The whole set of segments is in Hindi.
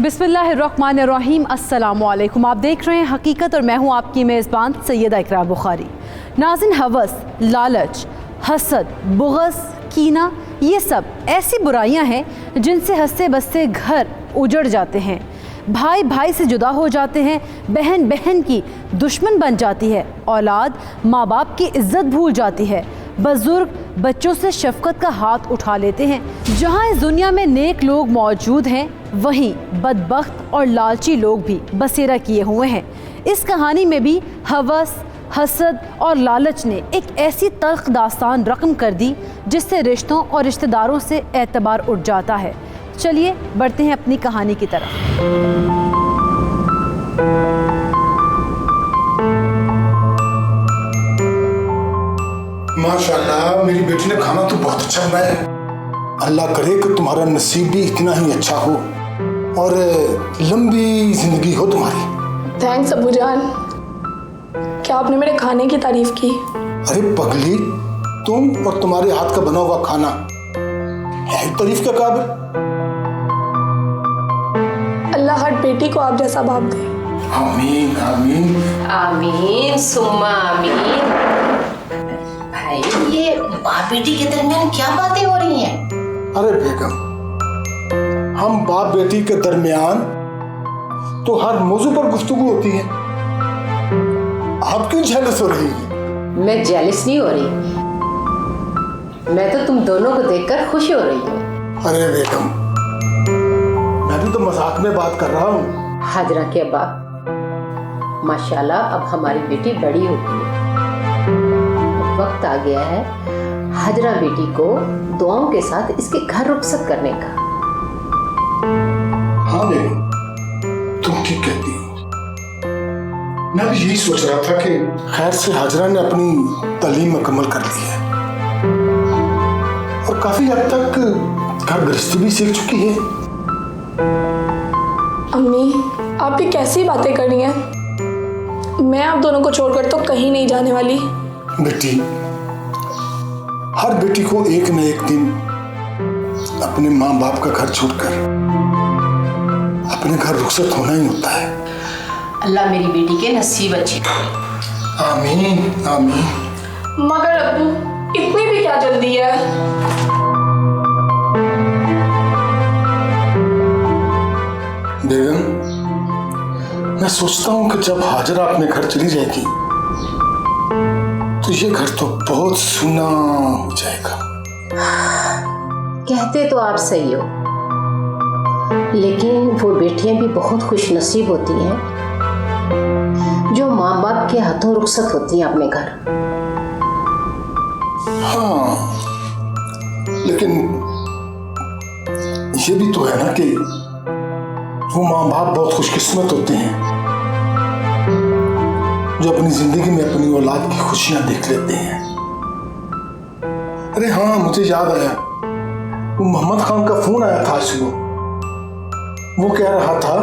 बिस्मिल्लाहिर्रहमानिर्रहीम, अस्सलामुअलैकुम। आप देख रहे हैं हकीकत और मैं हूं आपकी मेज़बान सैयदा इकरार बुखारी। नाज़िन, हवस, लालच, हसद, बुग़्ज़, कीना, ये सब ऐसी बुराइयां हैं जिनसे हंसते बसते घर उजड़ जाते हैं, भाई भाई से जुदा हो जाते हैं, बहन बहन की दुश्मन बन जाती है, औलाद माँ बाप की इज्जत भूल जाती है, बुजुर्ग बच्चों से शफकत का हाथ उठा लेते हैं। जहाँ इस दुनिया में नेक लोग मौजूद हैं, वहीं बदबख्त और लालची लोग भी बसेरा किए हुए हैं। इस कहानी में भी हवस, हसद और लालच ने एक ऐसी तल्ख दास्तान रकम कर दी जिससे रिश्तों और रिश्तेदारों से एतबार उठ जाता है। चलिए बढ़ते हैं अपनी कहानी की तरफ। माशाल्लाह, मेरी बेटी ने खाना तो बहुत अच्छा बनाया है। अल्लाह करे कि तुम्हारा नसीब भी इतना ही अच्छा हो और लंबी जिंदगी हो तुम्हारी। थैंक्स अबू जान, क्या आपने मेरे खाने की तारीफ की? अरे पगली, तुम और तुम्हारे हाथ का बना हुआ खाना है तारीफ के काबिल। अल्लाह हर बेटी को आप जैसा बाप दे। आमीन आमीन आमीन सुम्मा आमीन। भाई, ये बाप बेटी के दरमियान क्या बातें हो रही हैं? अरे बेगम, हम बाप बेटी के दरमियान तो हर मौजू पर गुफ्तगू होती है। आप क्यों जेलस हो रही है? मैं जेलस नहीं हो रही, मैं तो तुम दोनों को देखकर खुश हो रही हूँ। अरे बेगम, मैं भी तो मजाक में बात कर रहा हूँ। हाजरा के अब्बा, माशाल्लाह अब हमारी बेटी बड़ी हो गई है। अब वक्त आ गया है हाजरा बेटी को दुआओं के साथ इसके घर रुखसत करने का। हाँ बेगम, तुम ठीक कहती हो। मैं भी यही सोच रहा था कि खैर से हाजरा ने अपनी तालीम मुकम्मल कर ली है और काफी हद तक घर गृहस्थी भी सीख चुकी है। अम्मी, आप भी कैसी बातें कर रही हैं? मैं आप दोनों को छोड़कर तो कहीं नहीं जाने वाली। बेटी, हर बेटी को एक न एक दिन अपने माँ बाप का घर छोड़कर अपने घर रुखसत होना ही होता है। अल्लाह मेरी बेटी के नसीब अच्छे करे। आमीन आमीन। मगर अब्बू, इतनी भी क्या जल्दी है? बेगम, मैं सोचता हूँ कि जब हाजरा अपने घर चली जाएगी तो ये घर तो बहुत सूना हो जाएगा। कहते तो आप सही हो, लेकिन वो बेटियां भी बहुत खुश नसीब होती हैं जो माँ बाप के हाथों रुखसत होती हैं अपने घर। हाँ, लेकिन ये भी तो है ना कि वो माँ बाप बहुत खुशकिस्मत होते हैं जो अपनी जिंदगी में अपनी औलाद की खुशियां देख लेते हैं। अरे हाँ, मुझे याद आया, वो मोहम्मद खान का फोन आया था सुबह। वो कह रहा था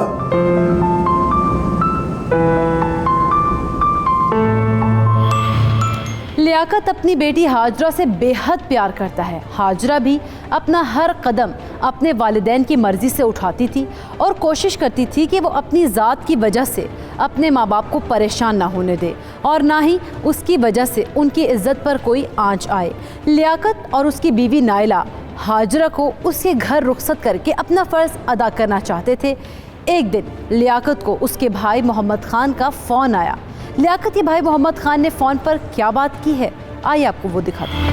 लियाकत अपनी बेटी हाजरा से बेहद प्यार करता है। हाजरा भी अपना हर कदम अपने वालिदैन की मर्ज़ी से उठाती थी और कोशिश करती थी कि वो अपनी ज़ात की वजह से अपने माँ बाप को परेशान ना होने दे और ना ही उसकी वजह से उनकी इज़्ज़त पर कोई आंच आए। लियाकत और उसकी बीवी नाइला हाजरा को उसके घर रुखसत करके अपना फ़र्ज़ अदा करना चाहते थे। एक दिन लियाकत को उसके भाई मोहम्मद खान का फ़ोन आया। लियाकत के भाई मोहम्मद खान ने फ़ोन पर क्या बात की है, आइए आपको वो दिखाते हैं।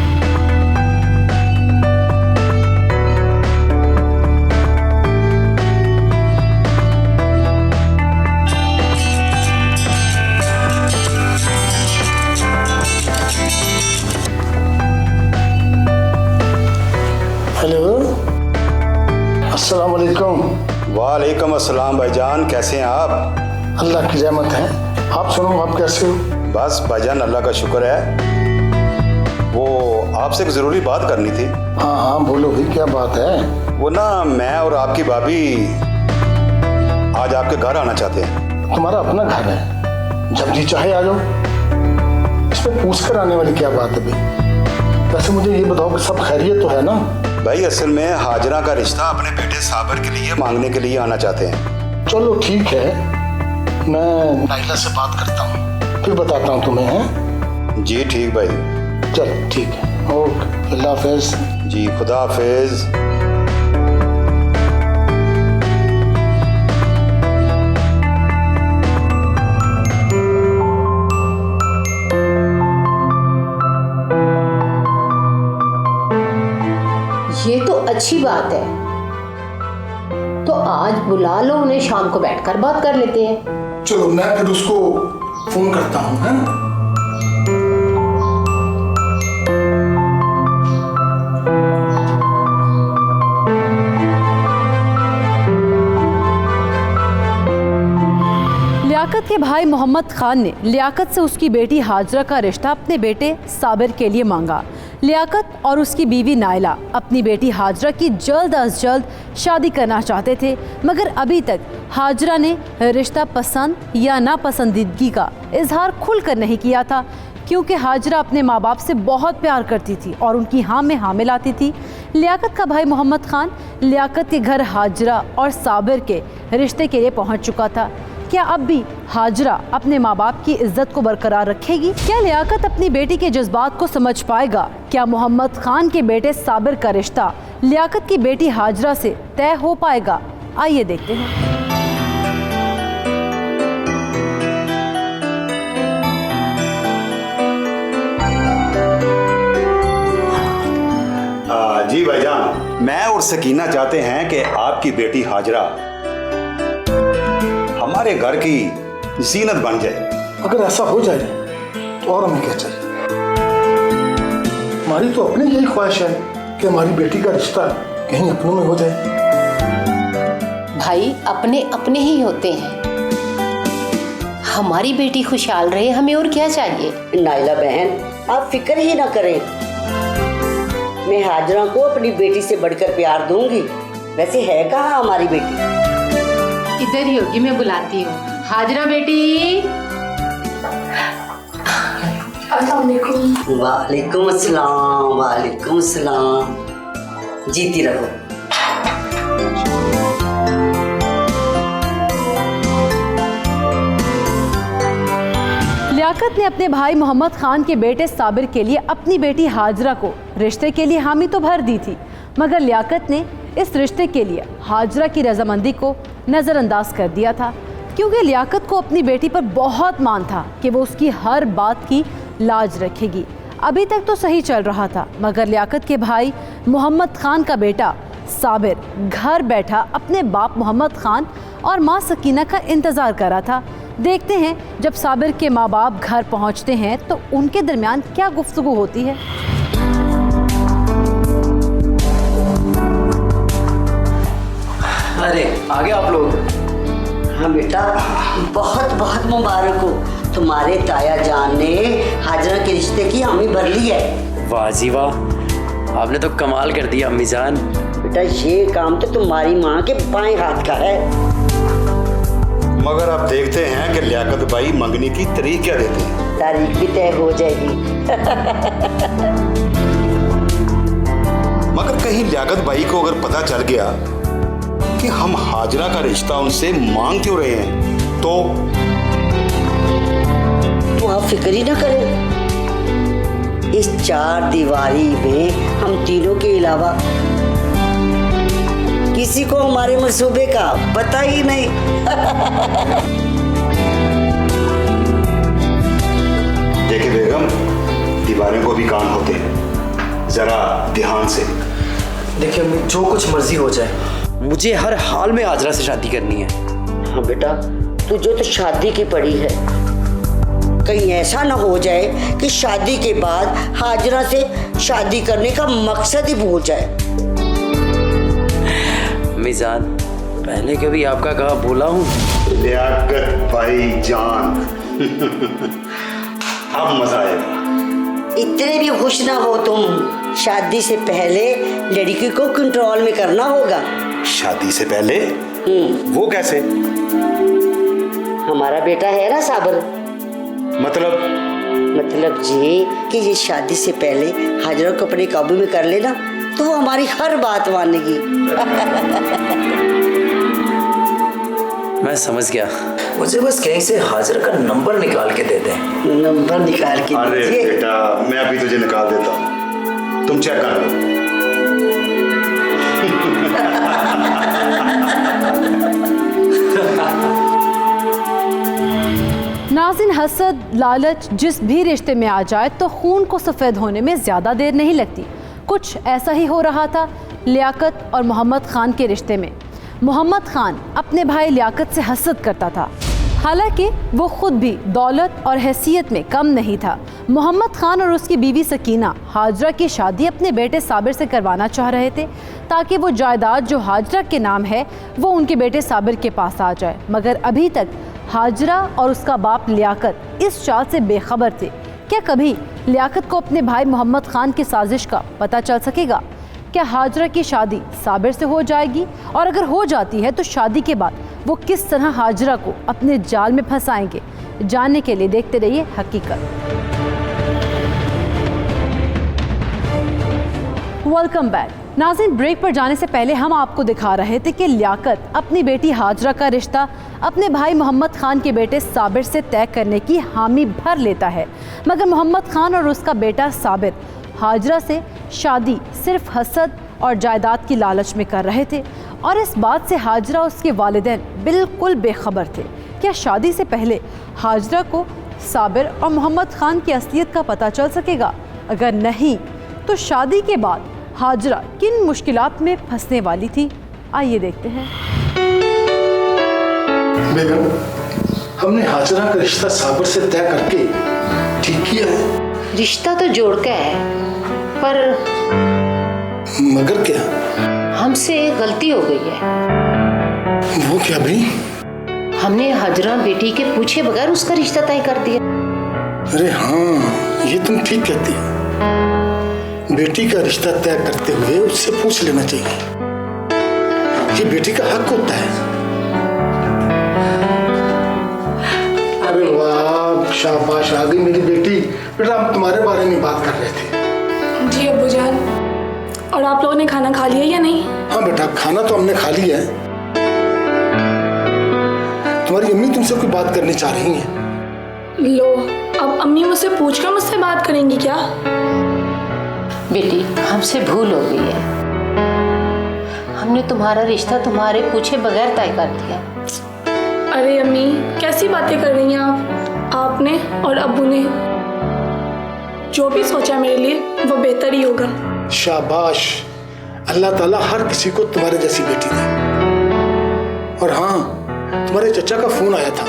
हेलो, अस्सलाम वालेकुम। वालेकुम अस्सलाम भाईजान, कैसे हैं आप? अल्लाह की रहमत है। आप सुनो, आप कैसे हो? बस भाईजान अल्लाह का शुक्र है। वो आपसे एक ज़रूरी बात करनी थी। हाँ हाँ, बोलो भाई, क्या बात है? वो ना, मैं और आपकी भाभी आज आपके घर आना चाहते हैं। तुम्हारा अपना घर है, जब जी चाहे आ जाओ। इसमें पूछ कर आने वाली क्या बात है भाई? वैसे मुझे ये बताओ कि सब खैरियत तो है ना? भाई, असल में हाजरा का रिश्ता अपने बेटे साबर के लिए मांगने के लिए आना चाहते हैं। चलो ठीक है, मैं नाइला से बात करता हूँ, फिर बताता हूँ तुम्हें। हैं? जी ठीक भाई। चलो ठीक है, ओके, अल्लाह हाफिज। जी खुदा हाफिज। ये तो अच्छी बात है, तो आज बुला लो उन्हें, शाम को बैठकर बात कर लेते हैं। चलो मैं फिर उसको फोन करता हूँ। है लियाकत के भाई मोहम्मद खान ने लियाकत से उसकी बेटी हाजरा का रिश्ता अपने बेटे साबिर के लिए मांगा। लियाकत और उसकी बीवी नाइला अपनी बेटी हाजरा की जल्द अज जल्द शादी करना चाहते थे, मगर अभी तक हाजरा ने रिश्ता पसंद या नापसंदीदगी का इजहार खुलकर नहीं किया था, क्योंकि हाजरा अपने माँ बाप से बहुत प्यार करती थी और उनकी हाँ में हाँ मिलाती थी। लियाकत का भाई मोहम्मद खान लियाकत के घर हाजरा और साबिर के रिश्ते के लिए पहुँच चुका था। क्या अब भी हाजरा अपने माँ बाप की इज्जत को बरकरार रखेगी? क्या लियाकत अपनी बेटी के जज्बात को समझ पाएगा? क्या मोहम्मद खान के बेटे साबिर का रिश्ता लियाकत की बेटी हाजरा से तय हो पाएगा? आइए देखते हैं। जी भाईजान, मैं और सकीना चाहते हैं कि आपकी बेटी हाजरा हमारे घर की जीनत बन जाए। अगर ऐसा हो जाए तो और हमें क्या चाहिए? हमारी तो अपनी यही ख्वाहिश है कि हमारी बेटी का रिश्ता कहीं अपनों में हो जाए। भाई अपने अपने ही होते हैं, हमारी बेटी खुशहाल रहे, हमें और क्या चाहिए। नाइला बहन, आप फिक्र ही ना करें, मैं हाजरा को अपनी बेटी से बढ़कर प्यार दूंगी। वैसे है कहाँ हमारी बेटी? इधर ही होगी, मैं बुलाती हूँ। हाजरा बेटी। वालेकुम अस्सलाम। वालेकुम अस्सलाम। जीती रहो। लियाकत ने अपने भाई मोहम्मद खान के बेटे साबिर के लिए अपनी बेटी हाजरा को रिश्ते के लिए हामी तो भर दी थी, मगर लियाकत ने इस रिश्ते के लिए हाजरा की रजामंदी को नज़रअंदाज कर दिया था, क्योंकि लियाकत को अपनी बेटी पर बहुत मान था कि वो उसकी हर बात की लाज रखेगी। अभी तक तो सही चल रहा था, मगर लियाकत के भाई मोहम्मद खान का बेटा साबिर घर बैठा अपने बाप मोहम्मद खान और माँ सकीना का इंतज़ार कर रहा था। देखते हैं जब साबिर के माँ बाप घर पहुँचते हैं तो उनके दरमियान क्या गुफ्तगू होती है। अरे आ गए आप लोग। हाँ बेटा, बहुत बहुत मुबारक हो, तुम्हारे ताया जान ने हाजरा के रिश्ते की हामी भर ली है। वाह जी वाह, आपने तो कमाल कर दिया अम्मी जान। बेटा ये काम तो तुम्हारी माँ के बाएं हाथ का है। मगर अब देखते हैं कि लियाकत भाई मंगनी की तारीख क्या देते हैं। तारीख भी तय हो जाएगी। मगर कहीं लियाकत भाई को अगर पता चल गया कि हम हाजरा का रिश्ता उनसे मांग क्यों रहे हैं, तो आप फिक्र ही ना करें, इस चार दीवारी में हम तीनों के अलावा किसी को हमारे मंसूबे का पता ही नहीं। देखिए बेगम, दीवारों को भी कान होते हैं, जरा ध्यान से। देखिए अम्मी, जो कुछ मर्जी हो जाए, मुझे हर हाल में हाजरा से शादी करनी है। हाँ बेटा, तुझे तो शादी की पड़ी है, कहीं ऐसा ना हो जाए कि शादी के बाद हाजरा से शादी करने का मकसद ही भूल जाए। मिजान, पहले कभी आपका कहा बोला हूँ? लियाकत भाई जान, अब मजा आएगा। इतने भी खुश ना हो तुम, शादी से पहले लड़की को कंट्रोल में करना होगा। शादी से पहले? वो कैसे? हमारा बेटा है ना साबिर। मतलब ये कि ये शादी से पहले हाजरा को अपने काबू में कर लेना तो वो हमारी हर बात मानेगी। मैं समझ गया, मुझे बस कहीं से हाजिरा का नंबर निकाल के दे दें। नंबर निकाल के अरे दीजिए। बेटा, मैं अभी तुझे निकाल देता हूँ, तुम चेक कर लो। नाज़िन, हसद, लालच जिस भी रिश्ते में आ जाए तो खून को सफ़ेद होने में ज़्यादा देर नहीं लगती। कुछ ऐसा ही हो रहा था लियाकत और मोहम्मद ख़ान के रिश्ते में। मोहम्मद ख़ान अपने भाई लियाकत से हसद करता था, हालांकि वो खुद भी दौलत और हैसियत में कम नहीं था। मोहम्मद ख़ान और उसकी बीवी सकीना हाजरा की शादी अपने बेटे साबिर से करवाना चाह रहे थे, ताकि वो जायदाद जो हाजरा के नाम है वो उनके बेटे साबिर के पास आ जाए। मगर अभी तक हाजरा और उसका बाप लियाकत इस चाल से बेखबर थे। क्या कभी लियाकत को अपने भाई मोहम्मद ख़ान की साजिश का पता चल सकेगा? क्या हाजरा की शादी साबिर से हो जाएगी? और अगर हो जाती है तो शादी के बाद वो किस तरह हाजरा को अपने जाल में फंसाएंगे? जानने के लिए देखते रहिए हकीकत। Welcome back. नाज़रीन, ब्रेक पर जाने से पहले हम आपको दिखा रहे थे कि लियाकत अपनी बेटी हाजरा का रिश्ता अपने भाई मोहम्मद ख़ान के बेटे साबिर से तय करने की हामी भर लेता है, मगर मोहम्मद ख़ान और उसका बेटा साबिर हाजरा से शादी सिर्फ हसद और जायदाद की लालच में कर रहे थे। और इस बात से हाजरा और उसके वालिदैन बिल्कुल बेखबर थे। क्या शादी से पहले हाजरा को साबिर और मोहम्मद ख़ान की असलियत का पता चल सकेगा? अगर नहीं तो शादी के बाद हाजरा किन मुश्किलात में फंसने वाली थी? आइए देखते हैं। बेगम, हमने हाजरा का रिश्ता साबिर से तय करके ठीक किया है। रिश्ता तो जोड़ का है, पर मगर क्या? हमसे एक गलती हो गई है। वो क्या भाई? हमने हाजरा बेटी के पूछे बगैर उसका रिश्ता तय कर दिया। अरे हाँ, ये तुम ठीक कहती हो। बेटी का रिश्ता तय करते हुए उससे पूछ लेना चाहिए, ये बेटी का हक होता है। अरे वाह, शाबाश, आ गई मेरी बेटी। बेटा, हम तुम्हारे बारे में बात कर रहे थे। जी अब्बूजान, और आप लोगों ने खाना खा लिया या नहीं? हाँ बेटा, खाना तो हमने खा लिया है। तुम्हारी अम्मी तुमसे कोई बात करनी चाह रही है। लो, अब अम्मी मुझसे पूछकर मुझसे बात करेंगी क्या? बेटी, हमसे भूल हो गई है। हमने तुम्हारा रिश्ता तुम्हारे पूछे बगैर तय कर दिया। अरे अम्मी, कैसी बातें कर रही हैं आप? आपने और अब्बू ने जो भी सोचा मेरे लिए वो बेहतर ही होगा। शाबाश, अल्लाह ताला हर किसी को तुम्हारे जैसी बेटी दे। और हाँ, तुम्हारे चचा का फोन आया था,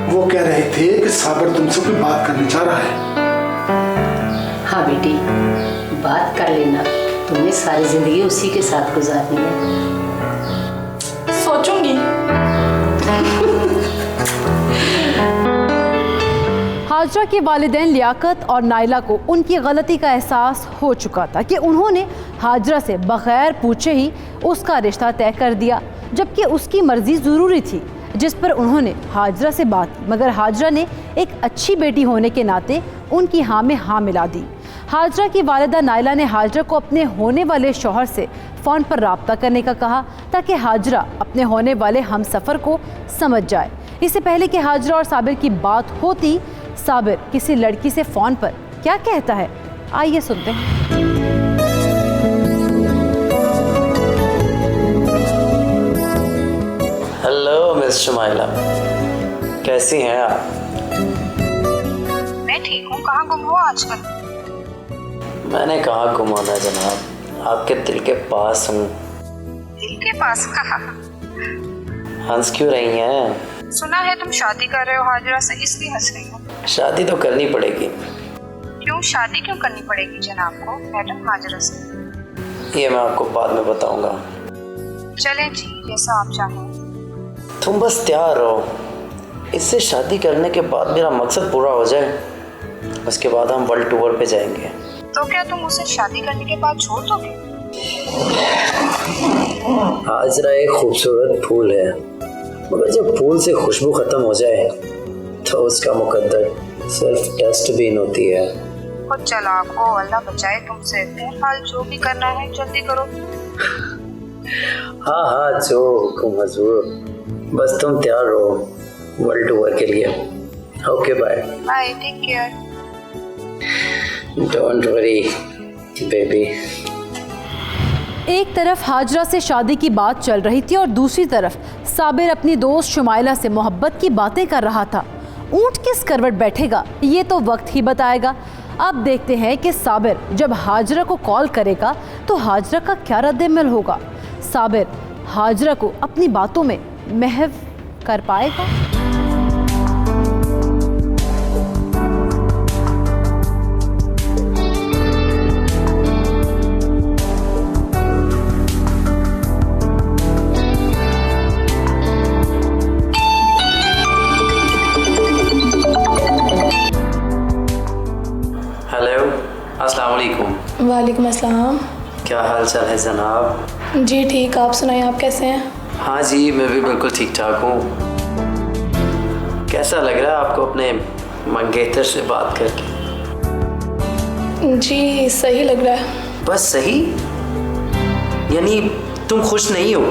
वो कह रहे थे कि साबिर तुमसे कोई बात करनी चाह रहा है। हाँ बेटी, बात कर लेना, तुम्हें सारी जिंदगी उसी के साथ गुजारनी है। सोचूंगी। हाजरा के वालिदैन लियाकत और नाइला को उनकी गलती का एहसास हो चुका था कि उन्होंने हाजरा से बगैर पूछे ही उसका रिश्ता तय कर दिया, जबकि उसकी मर्जी ज़रूरी थी, जिस पर उन्होंने हाजरा से बात की। मगर हाजरा ने एक अच्छी बेटी होने के नाते उनकी हाँ में हाँ मिला दी। हाजरा की वालिदा नाइला ने हाजरा को अपने होने वाले शौहर से फ़ोन पर राब्ता करने का कहा, ताकि हाजरा अपने होने वाले हम सफ़र को समझ जाए। इससे पहले कि हाजरा और साबिर की बात होती, साबिर किसी लड़की से फ़ोन पर क्या कहता है, आइए सुनते हैं। हेलो मिस शुमाइला, कैसी हैं आप? मैं ठीक हूँ। कहाँ गुम हो आजकल? मैंने कहाँ गुमाना जनाब, आपके दिल के पास हूँ। दिल के पास कहाँ? हंस क्यों रही हैं? सुना है तुम शादी कर रहे हो हाजरा से, इसलिए हंस रही हो। शादी तो करनी पड़ेगी। क्यों शादी क्यों करनी पड़ेगी जनाब को, मैडम हाजरा से? ये मैं आपको बाद में बताऊंगा। चलें जी, जैसा आप चाहें। तुम बस तैयार रहो, इससे शादी करने के बाद मेरा मकसद पूरा हो जाए, उसके बाद हम वर्ल्ड टूर पे जाएंगे। तो क्या तुम उसे शादी करने के बाद छोड़ दोगे? हाजरा एक खूबसूरत फूल है, मगर जब फूल से खुशबू खत्म हो जाए तो उसका मुकद्दर सिर्फ डस्टबिन होती है। खुद चलाक हो, अल्लाह बचाए तुमसे। फिलहाल जो भी करना है जल्दी करो। हाँ हाँ, जो हुकुम हजूर। बस तुम तैयार रहो वर्ल्ड टूर के लिए। Okay bye. Bye, take care. Don't worry baby. एक तरफ हाजरा से शादी की बात चल रही थी और दूसरी तरफ साबिर अपनी दोस्त शुमाइला से मोहब्बत की बातें कर रहा था। ऊंट किस करवट बैठेगा ये तो वक्त ही बताएगा। अब देखते हैं कि साबिर जब हाजरा को कॉल करेगा तो हाजरा का क्या रद्द-ए-अमल होगा। साबिर हाजरा को अपनी बातों में महव कर पाएगा? अस्सलाम वालेकुम। वालेकुम अस्सलाम। क्या हाल चाल है जनाब? जी ठीक, आप सुनाइए, आप कैसे हैं? हाँ जी मैं भी बिल्कुल ठीक ठाक हूँ। कैसा लग रहा है आपको अपने मंगेतर से बात करके? जी सही लग रहा है। बस सही? यानी तुम खुश नहीं हो?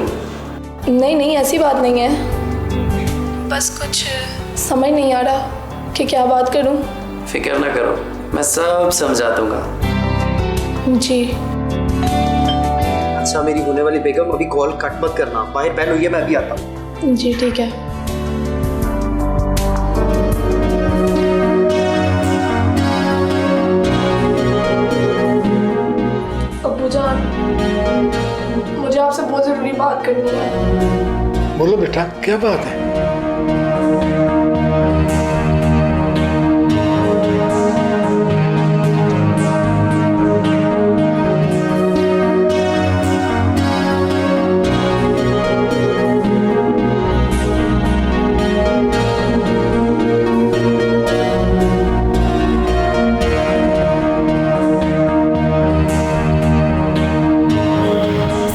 नहीं नहीं, ऐसी बात नहीं है, बस कुछ समझ नहीं आ रहा कि क्या बात करूँ। फिक्र ना करो, मैं सब समझा दूंगा। जी अच्छा मेरी होने वाली बेगम अभी कॉल कट मत करना, बाहर पहन हुई है, मैं अभी आता हूँ। जी ठीक है। अब्बू जान, मुझे आपसे बहुत ज़रूरी बात करनी है। बोलो बेटा, क्या बात है?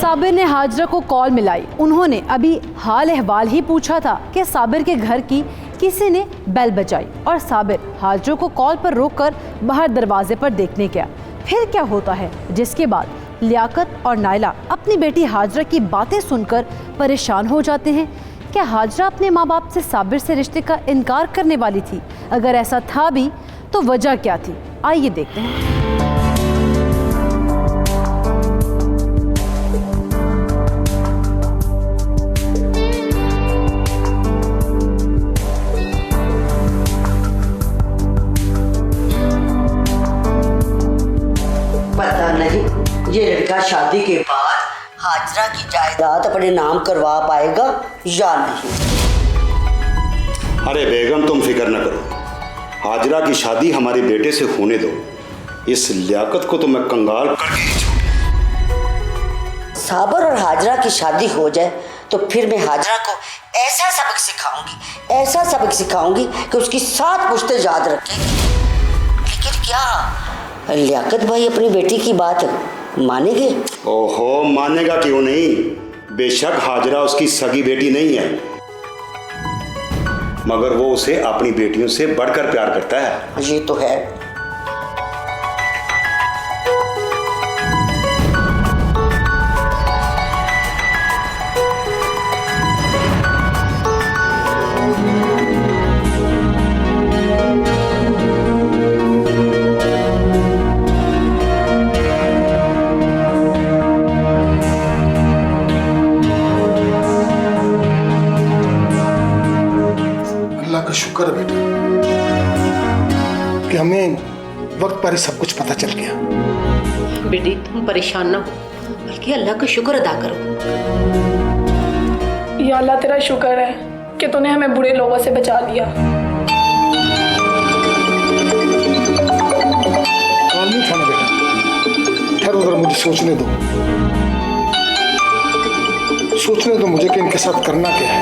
साबिर ने हाजरा को कॉल मिलाई। उन्होंने अभी हाल अहवाल ही पूछा था कि साबिर के घर की किसी ने बेल बजाई और साबिर हाजरा को कॉल पर रोककर बाहर दरवाजे पर देखने गया। फिर क्या होता है जिसके बाद लियाकत और नायला अपनी बेटी हाजरा की बातें सुनकर परेशान हो जाते हैं। क्या हाजरा अपने माँ बाप से साबिर से रिश्ते का इनकार करने वाली थी? अगर ऐसा था भी तो वजह क्या थी? आइए देखते हैं। ये लड़का शादी के बाद हाजरा की जायदाद अपने नाम करवा पाएगा या नहीं? अरे बेगम तुम फिक्र न करो, हाजरा की शादी हमारे बेटे से होने दो। इस लियाकत को तो मैं कंगाल करके ही छोड़ूंगा। साबर और हाजरा की शादी हो जाए तो फिर मैं हाजरा को ऐसा सबक सिखाऊंगी कि उसकी 7 पुश्तें याद रखेगी। लेकिन क्या लियाकत भाई अपनी बेटी की बात मानेंगे? ओहो, मानेगा क्यों नहीं। बेशक हाजरा उसकी सगी बेटी नहीं है, मगर वो उसे अपनी बेटियों से बढ़कर प्यार करता है। ये तो है। शुक्र है बेटा कि हमें वक्त पर ही सब कुछ पता चल गया। बेटी तुम परेशान ना हो, बल्कि अल्लाह का शुक्र अदा करो। या अल्लाह तेरा शुक्र है कि तूने हमें बुरे लोगों से बचा लिया। कॉल नहीं उठाना बेटा, ठहरो जरा, मुझे सोचने दो मुझे कि इनके साथ करना क्या है।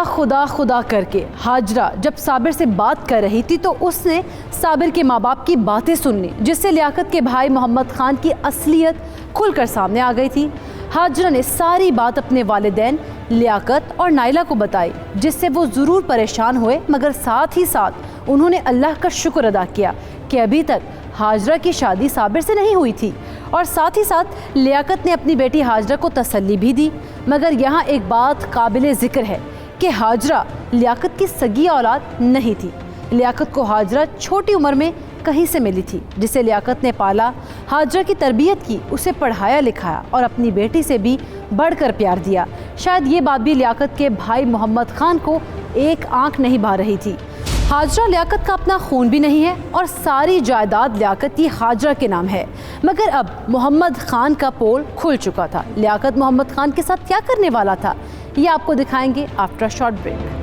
खुदा खुदा करके हाजरा जब साबिर से बात कर रही थी तो उसने साबिर के माँ बाप की बातें सुननी, जिससे लियाकत के भाई मोहम्मद खान की असलियत खुलकर सामने आ गई थी। हाजरा ने सारी बात अपने वालिदैन लियाकत और नाइला को बताई, जिससे वो ज़रूर परेशान हुए, मगर साथ ही साथ उन्होंने अल्लाह का शुक्र अदा किया कि अभी तक हाजरा की शादी साबिर से नहीं हुई थी। और साथ ही साथ लियाकत ने अपनी बेटी हाजरा को तसल्ली भी दी। मगर यहाँ एक बात काबिल ज़िक्र है कि हाजरा लियाकत की सगी औलाद नहीं थी। लियाकत को हाजरा छोटी उम्र में कहीं से मिली थी, जिसे लियाकत ने पाला, हाजरा की तरबियत की, उसे पढ़ाया लिखाया और अपनी बेटी से भी बढ़कर प्यार दिया। शायद ये बात भी लियाकत के भाई मोहम्मद खान को एक आंख नहीं भा रही थी। हाजरा लियाकत का अपना खून भी नहीं है और सारी जायदाद लियाकत की हाजरा के नाम है। मगर अब मोहम्मद खान का पोल खुल चुका था। लियाकत मोहम्मद खान के साथ क्या करने वाला था, ये आपको दिखाएंगे after short break.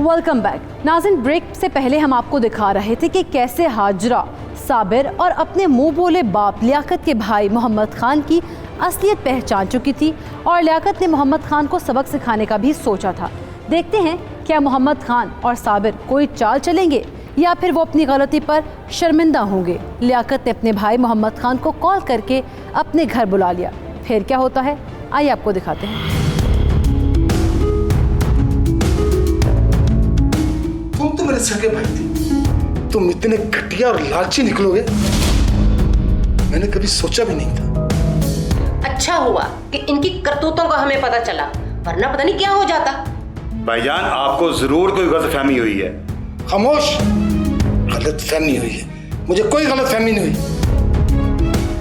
Welcome back. नाज़रीन, ब्रेक से पहले हम आपको दिखा रहे थे कि कैसे हाजरा, साबिर और अपने मुंह बोले बाप लियाकत के भाई मोहम्मद खान की असलियत पहचान चुकी थी और लियाकत ने मोहम्मद खान को सबक सिखाने का भी सोचा था। देखते हैं क्या मोहम्मद खान और साबिर कोई चाल चलेंगे या फिर वो अपनी गलती पर शर्मिंदा होंगे। लियाकत ने अपने भाई मोहम्मद खान को कॉल करके अपने घर बुला लिया। फिर क्या होता है, आइए आपको दिखाते हैं। तुम तो मेरे सगे भाई थे, तुम इतने घटिया और लालची निकलोगे मैंने कभी सोचा भी नहीं था। अच्छा हुआ कि इनकी करतूतों का हमें पता चला, वरना पता नहीं क्या हो जाता। भाईजान, आपको जरूर कोई गलतफहमी हुई है। खामोश। गलतफहमी हुई है? मुझे कोई गलतफहमी नहीं हुई।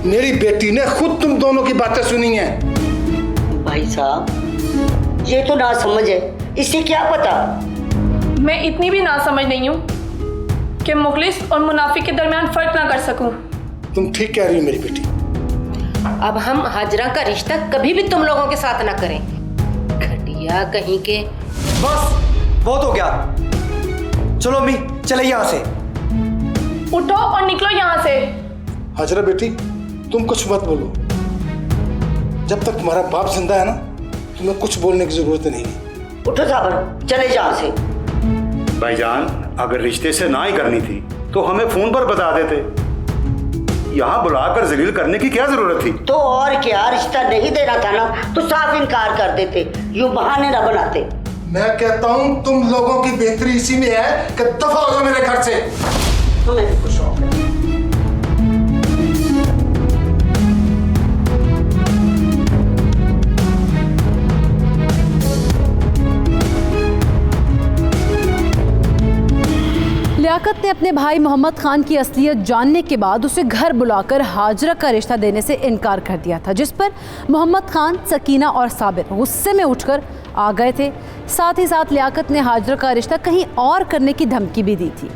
मेरी बेटी ने खुद तुम दोनों की बातें सुनी हैं। भाई साहब, ये तो ना समझ है, इसे क्या पता। मैं इतनी भी ना समझ नहीं हूँ कि मुखलिस और मुनाफिक के दरमियान फर्क ना कर सकूं। तुम ठीक कह रही हो मेरी बेटी। अब हम हाजरा का रिश्ता कभी भी तुम लोगों के साथ ना करें। घटिया कहीं के। बस बहुत हो गया, चलो अम्मी चले यहाँ से। उठो और निकलो यहाँ से। हाजरा बेटी, तुम कुछ मत बोलो। जब तक तुम्हारा बाप जिंदा है ना, तुम्हें कुछ बोलने की जरूरत नहीं है। उठो साबर, चले जाओ से। भाईजान, अगर रिश्ते से ना ही करनी थी तो हमें फोन पर बता देते। यहाँ बुलाकर जलील करने की क्या जरूरत थी? तो और क्या, रिश्ता नहीं देना था ना तो साफ इनकार कर देते, यूं बहाने ना बनाते। मैं कहता हूँ तुम लोगों की बेहतरी इसी में है कि दफा हो जाओ मेरे घर से। तुम्हें भी कुछ शौक है। लियाकत ने अपने भाई मोहम्मद खान की असलियत जानने के बाद उसे घर बुलाकर हाजरा का रिश्ता देने से इनकार कर दिया था, जिस पर मोहम्मद खान, सकीना और साबिर गुस्से में उठकर आ गए थे। साथ ही साथ लियाकत ने हाजरा का रिश्ता कहीं और करने की धमकी भी दी थी।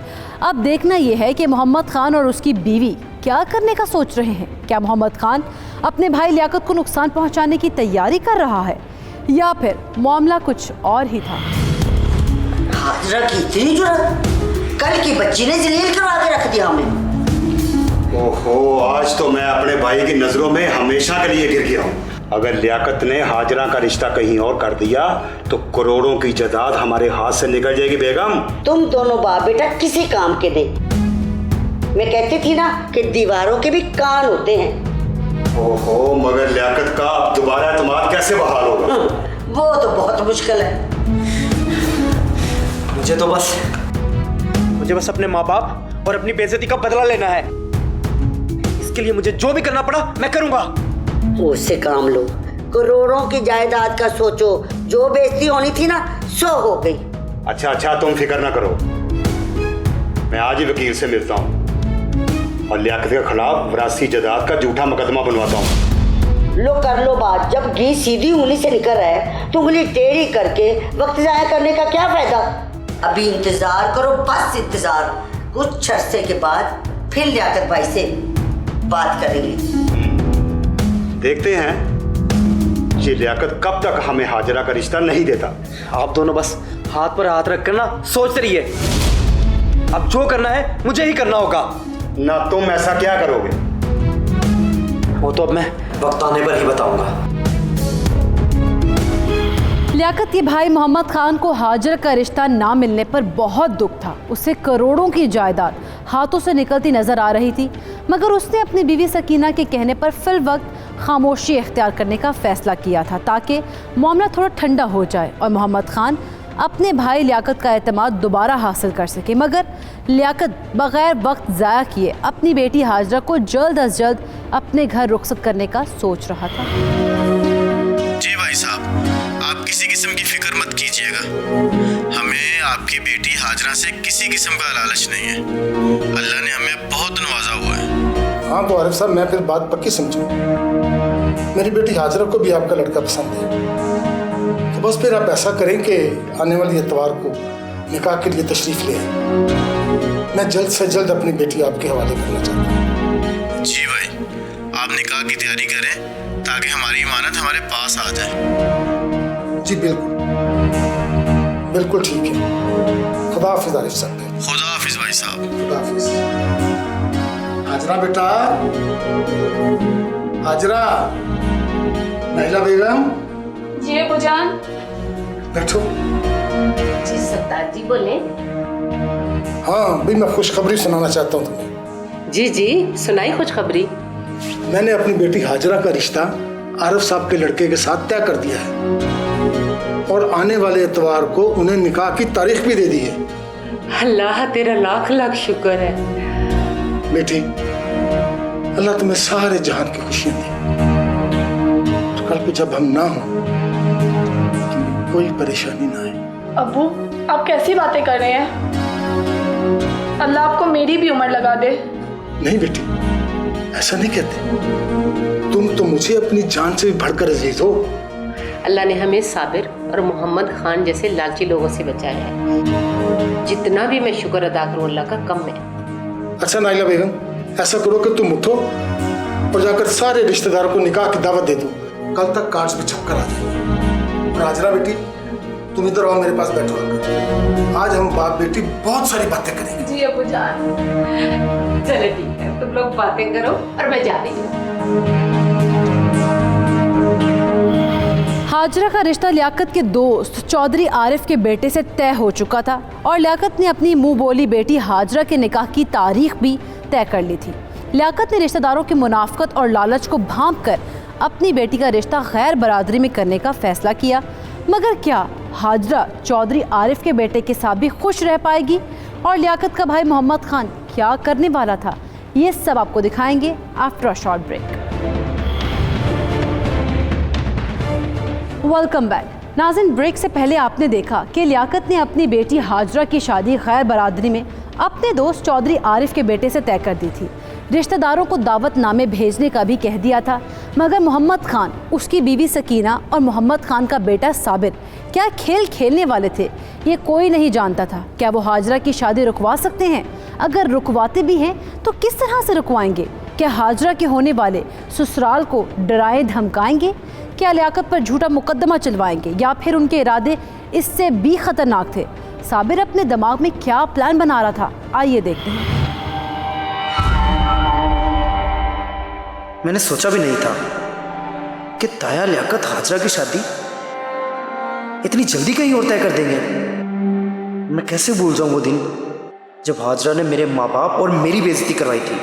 अब देखना यह है कि मोहम्मद खान और उसकी बीवी क्या करने का सोच रहे हैं। क्या मोहम्मद खान अपने भाई लियाकत को नुकसान पहुँचाने की तैयारी कर रहा है या फिर मामला कुछ और ही था। हाजरा की इतनी जुर्रत, कल की बच्ची ने जलील करवा के रख दिया हमें। ओहो, आज तो मैं अपने भाई की नजरों में हमेशा के लिए गिर गया हूँ। अगर लियाकत ने हाजरा का रिश्ता कहीं और कर दिया तो करोड़ों की जायदाद हमारे हाथ से निकल जाएगी। बेगम, तुम दोनों बाप बेटा किसी काम के नहीं। मैं कहती थी ना कि दीवारों के भी कान होते हैं। ओहो, मगर लियाकत का अब दोबारा एतमाद कैसे बहाल होगा? वो तो बहुत मुश्किल है। मुझे बस अपने माँ बाप और अपनी बेइज्जती का बदला लेना है। इसके लिए मुझे जो भी करना पड़ा मैं करूंगा। उससे काम लो, करोड़ों की जायदाद का सोचो। जो बेइज्जती होनी थी ना, सो हो गई। अच्छा, तुम फिक्र ना करो, मैं आज ही वकील से मिलता हूँ और लियाकत के खिलाफ विरासती जायदाद का झूठा मुकदमा बनवाता हूँ। लो कर लो बात। जब घी सीधी उंगली से निकल रहा है तो उंगली टेढ़ी करके वक्त जाया करने का क्या फायदा। अभी इंतजार करो, बस इंतजार। कुछ अरसे के बाद फिर लियाकत भाई से बात करेंगे। देखते हैं ये लियाकत कब तक हमें हाजरा का रिश्ता नहीं देता। आप दोनों बस हाथ पर हाथ रखकर ना सोचते रहिए। अब जो करना है मुझे ही करना होगा। ना तुम ऐसा क्या करोगे? वो तो अब मैं वक्त आने पर ही बताऊंगा। लियाकत के भाई मोहम्मद खान को हाजरा का रिश्ता ना मिलने पर बहुत दुख था। उसे करोड़ों की जायदाद हाथों से निकलती नजर आ रही थी, मगर उसने अपनी बीवी सकीना के कहने पर फिल वक्त खामोशी इख्तियार करने का फैसला किया था ताकि मामला थोड़ा ठंडा हो जाए और मोहम्मद खान अपने भाई लियाकत का एतमाद दोबारा हासिल कर सके। मगर लियाकत बग़ैर वक्त ज़ाया किए अपनी बेटी हाजरा को जल्द अज जल्द अपने घर रुखसत करने का सोच रहा था। जी भाई साहब, आप किसी किस्म की फिक्र मत कीजिएगा। हमें आपकी बेटी हाजरा से किसी किस्म का लालच नहीं है। अल्लाह ने हमें बहुत नवाजा हुआ है। हाँ तो आरिफ साहब, मैं फिर बात पक्की समझूँ। मेरी बेटी हाजरा को भी आपका लड़का पसंद है, तो बस फिर आप ऐसा करें कि आने वाली इतवार को निकाह के लिए तशरीफ़ ले आएं। मैं जल्द से जल्द अपनी बेटी आपके हवाले करना चाहता हूँ। जी भाई, आप निकाह की तैयारी करें ताकि हमारी इमानत हमारे पास आ जाए। जी बिल्कुल, बिल्कुल ठीक है। खुदा हाफिज़ आरिफ साहब। खुदा हाफिज़ भाई साहब। खुदा हाफिज़। हाजरा बेटा, हाजरा। नाइला बेगम। जी अब्बूजान। बैठो। जी सरदार जी बोले। हाँ भी, मैं खुशखबरी सुनाना चाहता हूँ तुम्हें। जी जी सुनाई खुशखबरी। मैंने अपनी बेटी हाजरा का रिश्ता आरिफ साहब के लड़के के साथ तय कर दिया है और आने वाले इतवार को उन्हें निकाह की तारीख भी दे दी है। अल्लाह तेरा लाख लाख शुक्र है। बेटी, अल्लाह तुम्हें सारे जहान की खुशियां दे। तो कल को जब हम ना हो, कोई परेशानी ना आए। अब्बू, आप कैसी बातें कर रहे हैं? अल्लाह आपको मेरी भी उम्र लगा दे। नहीं बेटी, ऐसा नहीं कहते। तुम तो मुझे अपनी जान से भी बढ़कर अजीज हो। अल्लाह ने हमें साबिर और मोहम्मद खान जैसे लालची लोगों से बचाया है। जितना भी मैं शुक्र अदा करूं अल्लाह का कम है। अच्छा नाइला बेगम, ऐसा करो कि तुम उठो और जाकर सारे रिश्तेदारों को निकाह की दावत दे दो। कल तक कार्ड्स में छपकर आ जाए। और हाजरा बेटी, तुम इधर आओ, मेरे पास बैठो आकर। आज हम बाप बेटी बहुत सारी बातें करेंगे। जी अब्बूजान। चलो ठीक है, तुम लोग बातें करो और मैं जा रही हूँ। हाजरा का रिश्ता लियाकत के दोस्त चौधरी आरिफ के बेटे से तय हो चुका था और लियाकत ने अपनी मुंह बोली बेटी हाजरा के निकाह की तारीख भी तय कर ली थी। लियाकत ने रिश्तेदारों की मुनाफकत और लालच को भांप कर अपनी बेटी का रिश्ता गैर बरादरी में करने का फैसला किया। मगर क्या हाजरा चौधरी आरिफ के बेटे के साथ भी खुश रह पाएगी? और लियाकत का भाई मोहम्मद खान क्या करने वाला था? ये सब आपको दिखाएंगे after a short break. Welcome back. नाज़रीन, ब्रेक से पहले आपने देखा कि लियाकत ने अपनी बेटी हाजरा की शादी गैर बरादरी में अपने दोस्त चौधरी आरिफ के बेटे से तय कर दी थी। रिश्तेदारों को दावतनामे भेजने का भी कह दिया था, मगर मोहम्मद खान, उसकी बीवी सकीना और मोहम्मद खान का बेटा साबिर क्या खेल खेलने वाले थे, ये कोई नहीं जानता था। क्या वो हाजरा की शादी रुकवा सकते हैं? अगर रुकवाते भी हैं तो किस तरह से रुकवाएंगे? क्या हाजरा के होने वाले ससुराल को डराए धमकाएंगे? क्या लियाकत पर झूठा मुकदमा चलवाएंगे या फिर उनके इरादे इससे भी खतरनाक थे? साबिर अपने दिमाग में क्या प्लान बना रहा था, आइए देखते हैं। मैंने सोचा भी नहीं था कि ताया लियाकत हाजरा की शादी इतनी जल्दी कहीं और तय कर देंगे। मैं कैसे भूल जाऊं वो दिन जब हाजरा ने मेरे माँ बाप और मेरी बेइज्जती करवाई थी।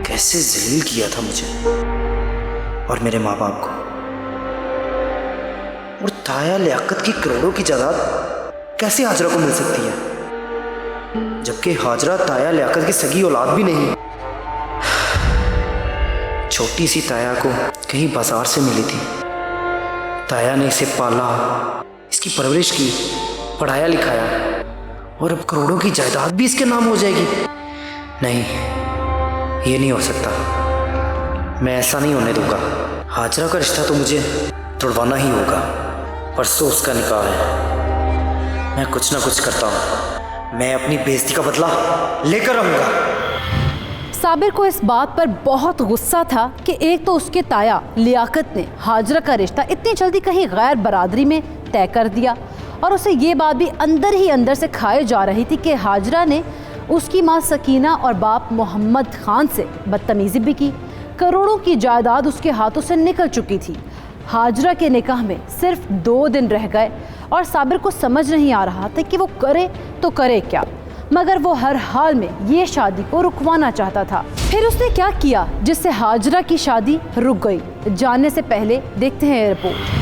कैसे जलील किया था मुझे और मेरे माँ बाप को। और ताया लियाकत की करोड़ों की जायदाद कैसे हाजरा को मिल सकती है, जबकि हाजरा ताया लियाकत की सगी औलाद भी नहीं। छोटी सी ताया को कहीं बाजार से मिली थी। ताया ने इसे पाला, इसकी परवरिश की, पढ़ाया लिखाया और अब करोड़ों की जायदाद भी इसके नाम हो जाएगी। नहीं, ये नहीं हो सकता। मैं ऐसा नहीं होने दूंगा। हाजरा का रिश्ता तो मुझे तोड़वाना ही होगा। परसों उसका निकाह है। मैं कुछ ना कुछ करता हूँ। मैं अपनी बेइज्जती का बदला लेकर आऊँगा। साबिर को इस बात पर बहुत गुस्सा था कि एक तो उसके ताया लियाकत ने हाजरा का रिश्ता इतनी जल्दी कहीं गैर बरादरी में तय कर दिया, और उसे ये बात भी अंदर ही अंदर से खाए जा रही थी कि हाजरा ने उसकी माँ सकीना और बाप मोहम्मद खान से बदतमीज़ी भी की। करोड़ों की जायदाद उसके हाथों से निकल चुकी थी। हाजरा के निकाह में सिर्फ 2 दिन रह गए और साबिर को समझ नहीं आ रहा था कि वो करे तो करे क्या, मगर वो हर हाल में ये शादी को रुकवाना चाहता था। फिर उसने क्या किया जिससे हाजरा की शादी रुक गई? जानने से पहले देखते हैं रिपोर्ट।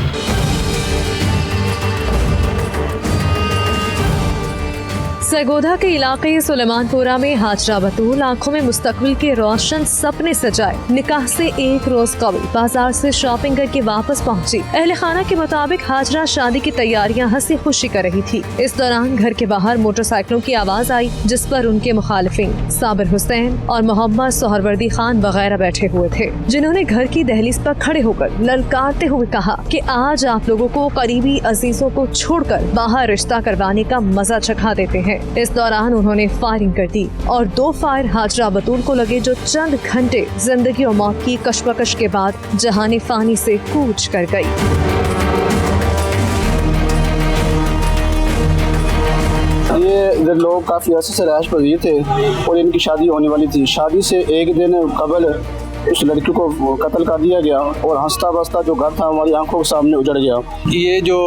सरगोधा के इलाके सुलेमानपुरा में हाजरा बतूल आंखों में मुस्तकबिल के रोशन सपने सजाए निकाह से 1 रोज कबल बाजार से शॉपिंग करके वापस पहुंची। अहले खाना के मुताबिक हाजरा शादी की तैयारियां हंसी खुशी कर रही थी। इस दौरान घर के बाहर मोटरसाइकिलों की आवाज आई जिस पर उनके मुखालिफिन साबिर हुसैन और मोहम्मद सोहरवर्दी खान वगैरह बैठे हुए थे, जिन्होंने घर की दहलीज पर खड़े होकर ललकारते हुए कहा कि आज आप लोगों को करीबी अजीजों को छोड़कर बाहर रिश्ता करवाने का मजा चखा देते हैं। इस दौरान उन्होंने फायरिंग कर दी और 2 फायर हाजरा बतूल को लगे, जो चंद घंटे जिंदगी और मौत की कशमकश के बाद जहाने फानी से कूच कर गई। ये लोग काफी अर्से से रहायश पजीर थे और इनकी शादी होने वाली थी। शादी से 1 दिन कबल उस लड़की को कत्ल कर दिया गया और हंसता बसता जो घर था हमारी आंखों के सामने उजड़ गया। ये जो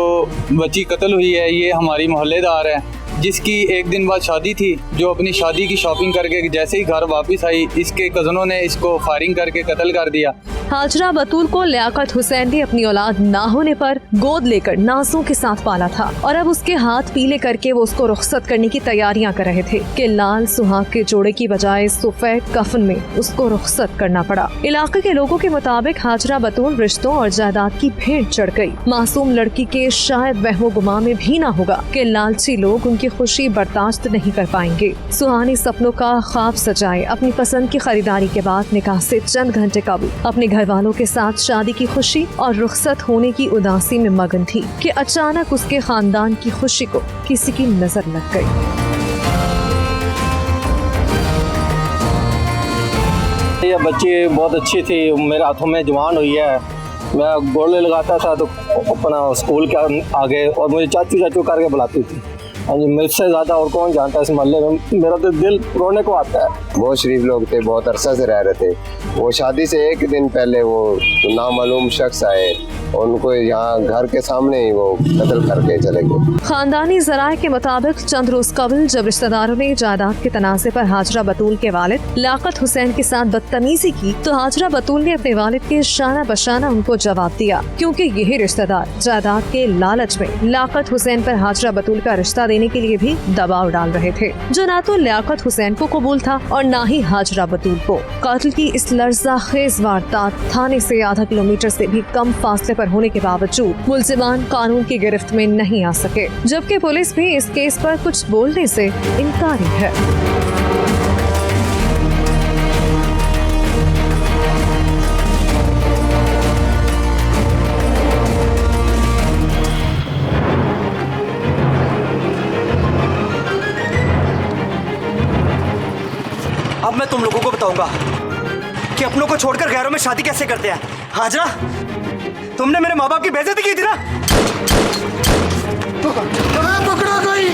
बच्ची कत्ल हुई है ये हमारी मोहल्लेदार है, जिसकी 1 दिन बाद शादी थी, जो अपनी शादी की शॉपिंग करके जैसे ही घर वापस आई इसके कजनों ने इसको फायरिंग करके कत्ल कर दिया। हाजरा बतूल को लियाकत हुसैन ने अपनी औलाद ना होने पर गोद लेकर नाजों के साथ पाला था और अब उसके हाथ पीले करके वो उसको रुखसत करने की तैयारियां कर रहे थे कि लाल सुहाग के जोड़े की बजाय सफेद कफन में उसको रुखसत करना पड़ा। इलाके के लोगों के मुताबिक हाजरा बतूल रिश्तों और जायदाद की भेंट चढ़ गई। मासूम लड़की के शायद वहमो गुमा में भी ना होगा कि लालची लोग उनकी खुशी बर्दाश्त नहीं कर पाएंगे। सुहानी सपनों का ख्वाब सजाए अपनी पसंद की खरीदारी के बाद निकाह से चंद घंटे कबल अपने घर वालों के साथ शादी की खुशी और रुखसत होने की उदासी में मगन थी कि अचानक उसके खानदान की खुशी को किसी की नजर लग गई। ये बच्ची बहुत अच्छी थी, मेरे हाथों में जवान हुई है। मैं गोले लगाता था तो अपना स्कूल के आगे और मुझे चाचू चाचू करके बुलाती थी। हाँ जी, मुझसे ज़्यादा और कौन जानता है इस मोहल्ले में, मेरा तो दिल रोने को आता है। बहुत शरीफ लोग थे, बहुत अरसा से रह रहे थे। वो शादी से 1 दिन पहले वो नामालूम शख्स आए, उनको यहाँ घर के सामने ही वो कत्ल करके चले गए। खानदानी जराये के मुताबिक चंद रोज कबल जब रिश्तेदारों ने जायदाद के तनाज़े पर हाजरा बतूल के वालिद लियाकत हुसैन के साथ बदतमीजी की तो हाजरा बतूल ने अपने वालिद के शाना बशाना उनको जवाब दिया, क्योंकि यही रिश्तेदार जायदाद के लालच में लियाकत हुसैन पर हाजरा बतूल का रिश्ता देने के लिए भी दबाव डाल रहे थे, जो ना तो लियाकत हुसैन को कबूल था और ना ही हाजरा बतूल को। कातिल की इस लर्ज़ाखेज़ वारदात थाने से आधा किलोमीटर से भी कम फासले पर होने के बावजूद मुल्जिमान कानून की गिरफ्त में नहीं आ सके, जबकि पुलिस भी इस केस पर कुछ बोलने से इनकारी है। अब मैं तुम लोगों को बताऊंगा कि अपनों को छोड़कर गैरों में शादी कैसे करते हैं। हाजरा, तुमने मेरे माँ बाप की बेइज्जती की थी ना? पकड़ो कोई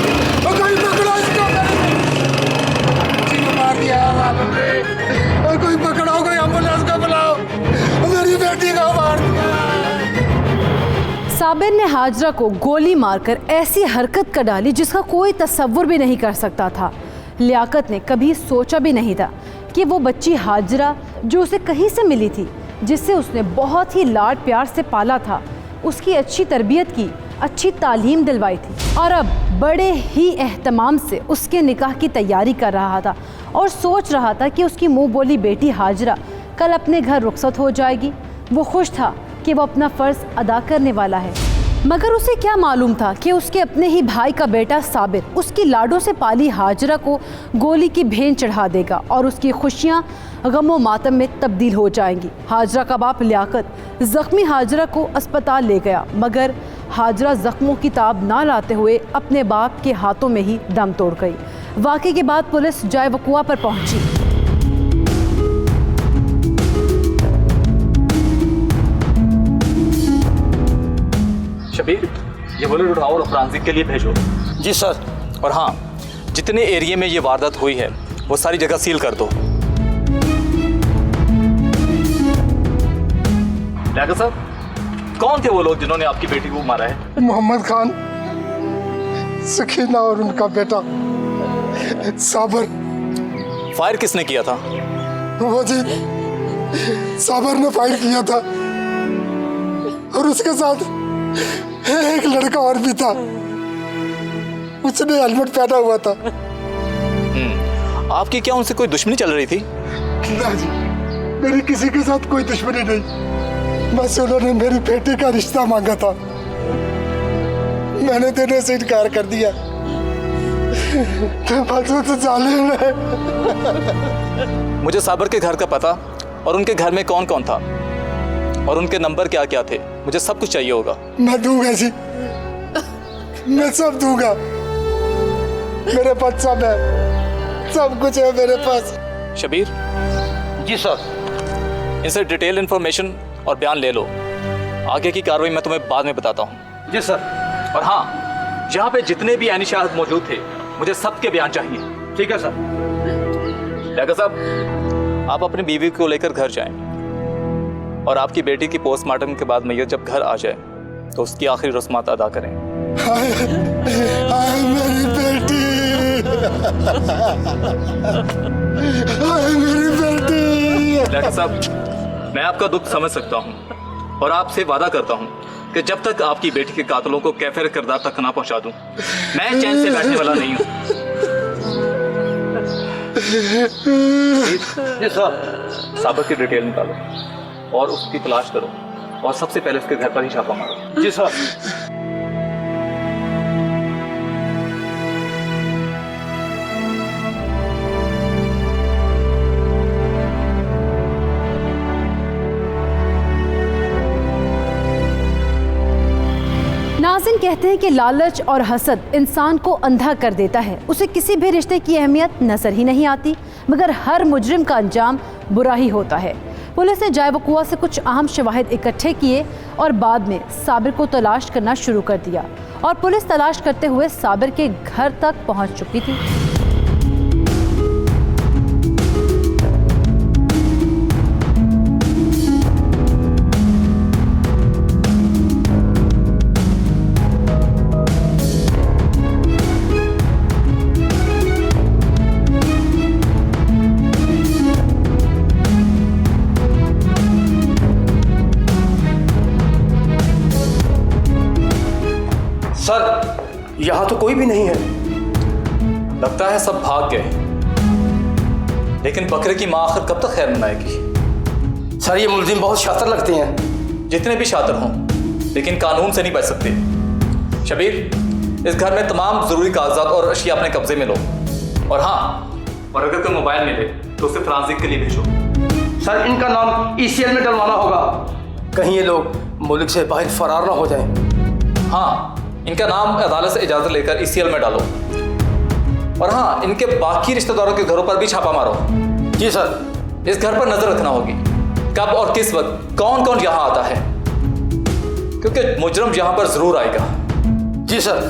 पकड़ो इसको, मार दिया और कोई पकड़ो, कोई एम्बुलेंस को बुलाओ, मेरी बेटी को मार दिया। साबिर ने हाजरा को गोली मारकर ऐसी हरकत कर डाली जिसका कोई तसव्वुर भी नहीं कर सकता था। लियाकत ने कभी सोचा भी नहीं था कि वो बच्ची हाजरा जो उसे कहीं से मिली थी, जिससे उसने बहुत ही लाड प्यार से पाला था, उसकी अच्छी तरबियत की, अच्छी तालीम दिलवाई थी और अब बड़े ही एहतमाम से उसके निकाह की तैयारी कर रहा था और सोच रहा था कि उसकी मुँह बोली बेटी हाजरा कल अपने घर रुखसत हो जाएगी। वो खुश था कि वो अपना फ़र्ज़ अदा करने वाला है, मगर उसे क्या मालूम था कि उसके अपने ही भाई का बेटा साबिर उसकी लाडों से पाली हाजरा को गोली की भेंट चढ़ा देगा और उसकी खुशियां गम और मातम में तब्दील हो जाएंगी। हाजरा का बाप लियाकत ज़ख्मी हाजरा को अस्पताल ले गया, मगर हाजरा ज़ख्मों की ताब ना लाते हुए अपने बाप के हाथों में ही दम तोड़ गई। वाक़े के बाद पुलिस जाए वक़ुआ पर पहुंची। शबीर, ये बुलेट उठाओ और फ्रांसिक के लिए भेजो। जी सर। और हाँ, जितने एरिया में ये वारदात हुई है वो सारी जगह सील कर दो। लियाकत साहब, कौन थे वो लोग जिन्होंने आपकी बेटी को मारा है? मोहम्मद खान, सकीना और उनका बेटा साबर। फायर किसने किया था? वो जी साबर ने फायर किया था और उसके साथ एक लड़का और भी था, उसने हेलमेट पहना हुआ था। आपकी क्या उनसे कोई दुश्मनी चल रही थी? ना जी, मेरी किसी के साथ कोई दुश्मनी नहीं, बस उन्होंने मेरी बेटी का रिश्ता मांगा था, मैंने देने से इनकार कर दिया। तो जालिम है। मुझे साबर के घर का पता और उनके घर में कौन कौन था और उनके नंबर क्या क्या थे, मुझे सब कुछ चाहिए होगा। मैं दूंगा जी, मैं सब दूंगा, मेरे पास सब है, सब कुछ है मेरे पास। शबीर। जी सर। इनसे डिटेल इन्फॉर्मेशन और बयान ले लो, आगे की कार्रवाई मैं तुम्हें बाद में बताता हूँ। जी सर। और हाँ, यहाँ पे जितने भी ऐनी शाहद मौजूद थे, मुझे सबके बयान चाहिए। ठीक है सर। डॉक्टर साहब, आप अपनी बीवी को लेकर घर जाएं और आपकी बेटी की पोस्टमार्टम के बाद मैयत जब घर आ जाए तो उसकी आखिरी रस्मात अदा करें। मेरी बेटी, मेरी बेटी। डॉक्टर साहब, मैं आपका दुख समझ सकता हूँ और आपसे वादा करता हूँ कि जब तक आपकी बेटी के कातलों को कैफिर किरदार तक ना पहुँचा दूँ, मैं चैन से बैठने वाला नहीं हूँ। जी सर। साबर की डिटेल निकालो और उसकी तलाश करो और सबसे पहले उसके घर पर ही छापा मारो। जी सर। नाज़िन कहते हैं कि लालच और हसद इंसान को अंधा कर देता है, उसे किसी भी रिश्ते की अहमियत नजर ही नहीं आती, मगर हर मुजरिम का अंजाम बुरा ही होता है। पुलिस ने जाए वक़ुआ से कुछ अहम शवाहिद इकट्ठे किए और बाद में साबिर को तलाश करना शुरू कर दिया और पुलिस तलाश करते हुए साबिर के घर तक पहुंच चुकी थी। सर, यहाँ तो कोई भी नहीं है। लगता है सब भाग गए, लेकिन बकरे की माँ आखिर कब तक खैर मनाएगी? सर, ये मुलजिम बहुत शातिर लगते हैं। जितने भी शातिर हों, लेकिन कानून से नहीं बच सकते। शबीर, इस घर में तमाम जरूरी कागजात और अशिया अपने कब्जे में लो। और हाँ, और अगर कोई मोबाइल मिले तो उसे फॉरेंसिक के लिए भेजो। सर, इनका नाम ECL में डलवाना होगा, कहीं ये लोग मुल्क से बाहर फरार ना हो जाएं। हाँ, इनका नाम अदालत से इजाज़त लेकर ECL में डालो। और हाँ, इनके बाकी रिश्तेदारों के घरों पर भी छापा मारो। जी सर। इस घर पर नजर रखना होगी, कब और किस वक्त कौन कौन यहाँ आता है, क्योंकि मुजरम यहाँ पर जरूर आएगा। जी सर।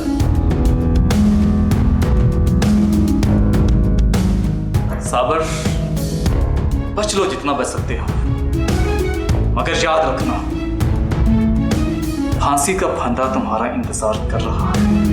साबर, बच लो जितना बच सकते हो, मगर याद रखना, फांसी का फंदा तुम्हारा इंतजार कर रहा है।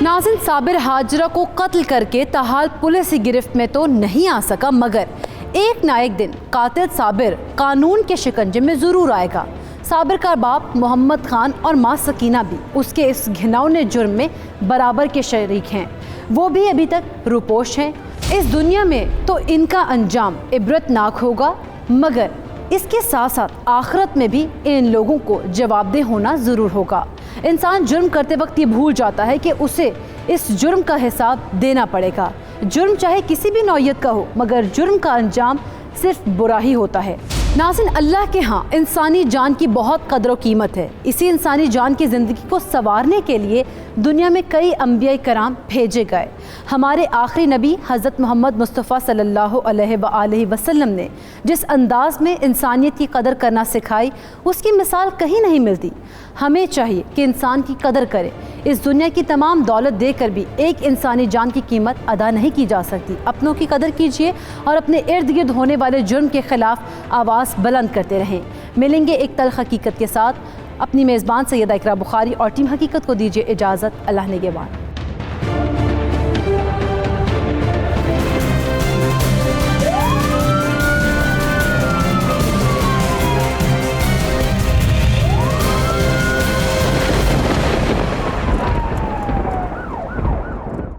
नाज़िन, साबिर हाजरा को कत्ल करके ताहाल पुलिस की गिरफ्त में तो नहीं आ सका, मगर एक ना एक दिन कातिल साबिर कानून के शिकंजे में जरूर आएगा। साबिर का बाप मोहम्मद खान और माँ सकीना भी उसके इस घिनौने जुर्म में बराबर के शरीक हैं। वो भी अभी तक रुपोश हैं। इस दुनिया में तो इनका अंजाम इबरतनाक होगा, मगर इसके साथ साथ आखिरत में भी इन लोगों को जवाबदेह होना ज़रूर होगा। इंसान जुर्म करते वक्त ये भूल जाता है कि उसे इस जुर्म का हिसाब देना पड़ेगा। जुर्म चाहे किसी भी नौयत का हो, मगर जुर्म का अंजाम सिर्फ बुरा ही होता है। नाज़रीन, अल्लाह के यहाँ इंसानी जान की बहुत कदर व कीमत है। इसी इंसानी जान की ज़िंदगी को संवारने के लिए दुनिया में कई अंबिया कराम भेजे गए। हमारे आखिरी नबी हज़रत मोहम्मद मुस्तफ़ा सल्लल्लाहु अलैहि वसल्लम ने जिस अंदाज़ में इंसानियत की कदर करना सिखाई, उसकी मिसाल कहीं नहीं मिलती। हमें चाहिए कि इंसान की कदर करें। इस दुनिया की तमाम दौलत देकर भी एक इंसानी जान की कीमत अदा नहीं की जा सकती। अपनों की कदर कीजिए और अपने इर्द गिर्द होने वाले जुर्म के ख़िलाफ़ आवाज़ बुलंद करते रहें। मिलेंगे एक तल्ख़ हकीकत के साथ। अपनी मेज़बान सैयदा इकरा बुखारी और टीम हकीकत को दीजिए इजाज़त। अल्लाह निगहबान।